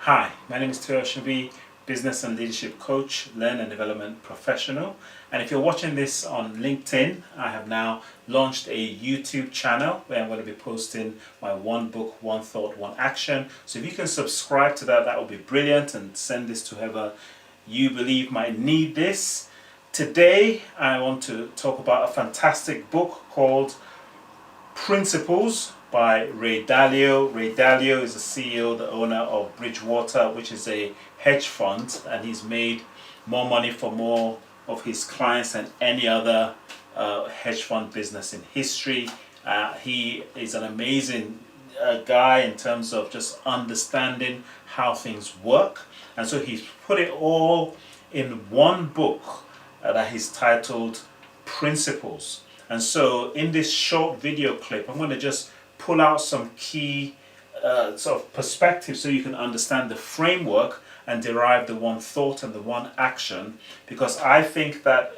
Hi, my name is Toye Oshunbiyi, business and leadership coach, learn and development professional. And if you're watching this on LinkedIn, I have now launched a YouTube channel where I'm going to be posting my one book, one thought, one action. So if you can subscribe to that, that would be brilliant, and send this to whoever you believe might need this. Today, I want to talk about a fantastic book called Principles by Ray Dalio. Ray Dalio is the CEO, the owner of Bridgewater, which is a hedge fund, and he's made more money for more of his clients than any other hedge fund business in history. He is an amazing guy in terms of just understanding how things work, and so he's put it all in one book that he's titled Principles. And so in this short video clip, I'm going to just pull out some key sort of perspectives so you can understand the framework and derive the one thought and the one action, because I think that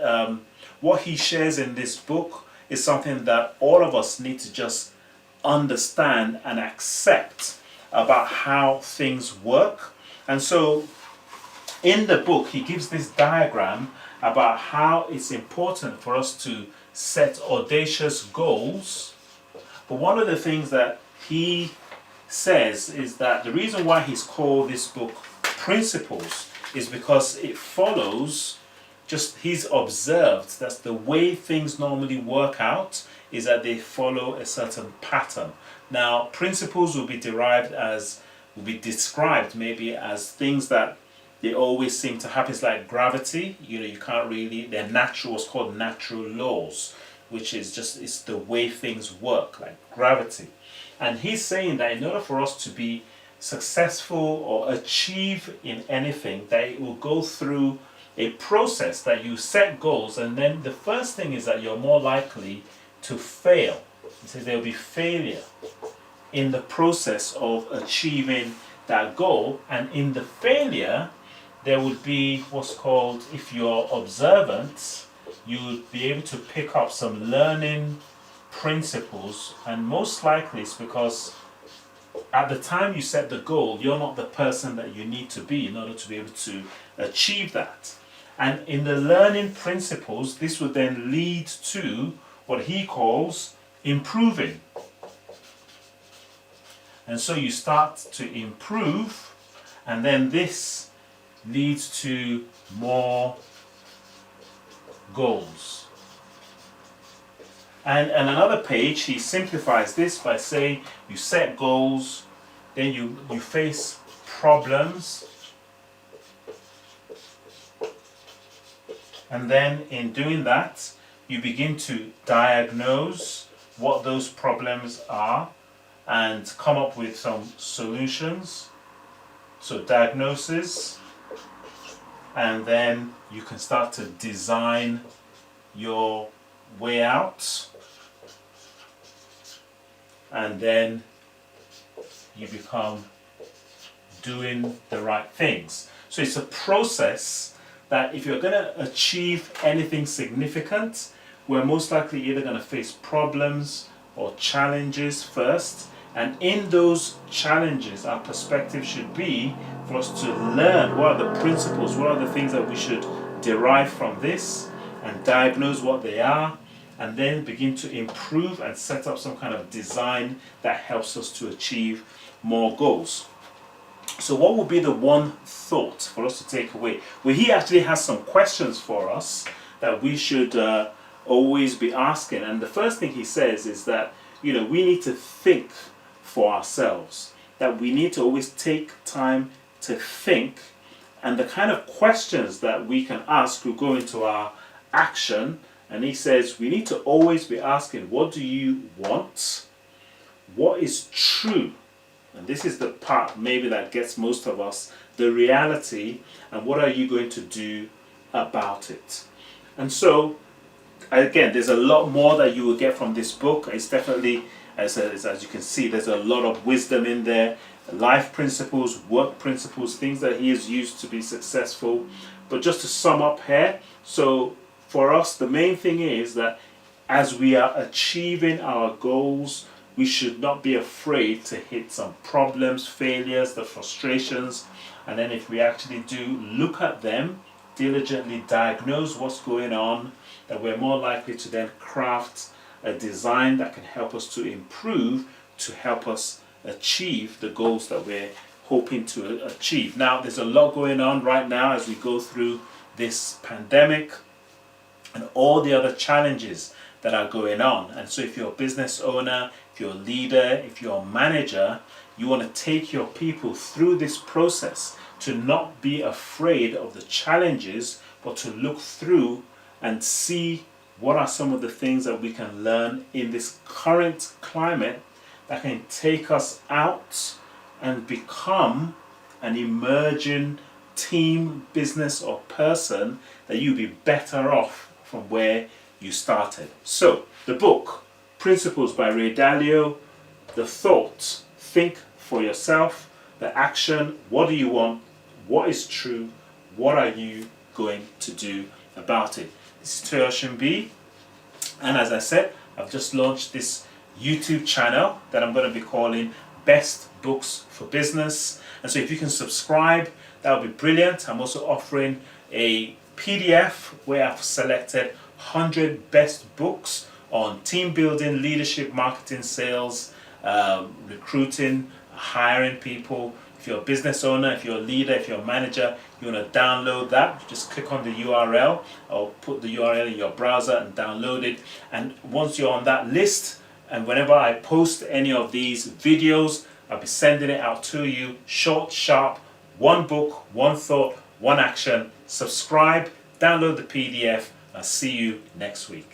what he shares in this book is something that all of us need to just understand and accept about how things work. And so in the book, he gives this diagram about how it's important for us to set audacious goals. But one of the things that he says is that the reason why he's called this book Principles is because it follows, just he's observed that the way things normally work out is that they follow a certain pattern. Now, principles will be described maybe as things that they always seem to happen. It's like gravity, you can't really, they're natural, what's called natural laws, which is just, it's the way things work, like gravity. And he's saying that in order for us to be successful or achieve in anything, that it will go through a process that you set goals, and then the first thing is that you're more likely to fail. He says there will be failure in the process of achieving that goal, and in the failure there would be what's called, if you're observant, you would be able to pick up some learning principles, and most likely it's because at the time you set the goal, you're not the person that you need to be in order to be able to achieve that. And in the learning principles, this would then lead to what he calls improving. And so you start to improve, and then this leads to more goals. And another page, he simplifies this by saying you set goals, then you face problems, and then in doing that you begin to diagnose what those problems are and come up with some solutions. So diagnosis, and then you can start to design your way out, and then you become doing the right things. So it's a process that if you're going to achieve anything significant, we're most likely either going to face problems or challenges first, and in those challenges our perspective should be for us to learn what are the principles, what are the things that we should derive from this, and diagnose what they are, and then begin to improve and set up some kind of design that helps us to achieve more goals. So what would be the one thought for us to take away? Well, he actually has some questions for us that we should always be asking. And the first thing he says is that we need to think for ourselves, that we need to always take time to think, and the kind of questions that we can ask will go into our action. And he says we need to always be asking, what do you want? What is true? And this is the part maybe that gets most of us, the reality, and what are you going to do about it? And so again, there's a lot more that you will get from this book. It's definitely, as you can see, there's a lot of wisdom in there, life principles, work principles, things that he has used to be successful. But just to sum up here, so for us the main thing is that as we are achieving our goals, we should not be afraid to hit some problems, failures, the frustrations, and then if we actually do look at them, diligently diagnose what's going on, that we're more likely to then craft a design that can help us to improve, to help us achieve the goals that we're hoping to achieve. Now, there's a lot going on right now as we go through this pandemic and all the other challenges that are going on. And so if you're a business owner, if you're a leader, if you're a manager, you want to take your people through this process to not be afraid of the challenges, but to look through and see what are some of the things that we can learn in this current climate that can take us out and become an emerging team, business, or person that you'll be better off from where you started. So, the book, Principles by Ray Dalio, the thought, think for yourself, the action, what do you want, what is true, what are you going to do about it. This is Toye Oshunbiyi, and as I said, I've just launched this YouTube channel that I'm going to be calling Best Books for Business, and so if you can subscribe, that would be brilliant. I'm also offering a PDF where I've selected 100 best books on team building, leadership, marketing, sales, recruiting, hiring people. If you're a business owner, if you're a leader, if you're a manager, you want to download that, just click on the URL or put the URL in your browser and download it. And once you're on that list, and whenever I post any of these videos, I'll be sending it out to you, short, sharp, one book, one thought, one action. Subscribe, download the PDF. I'll see you next week.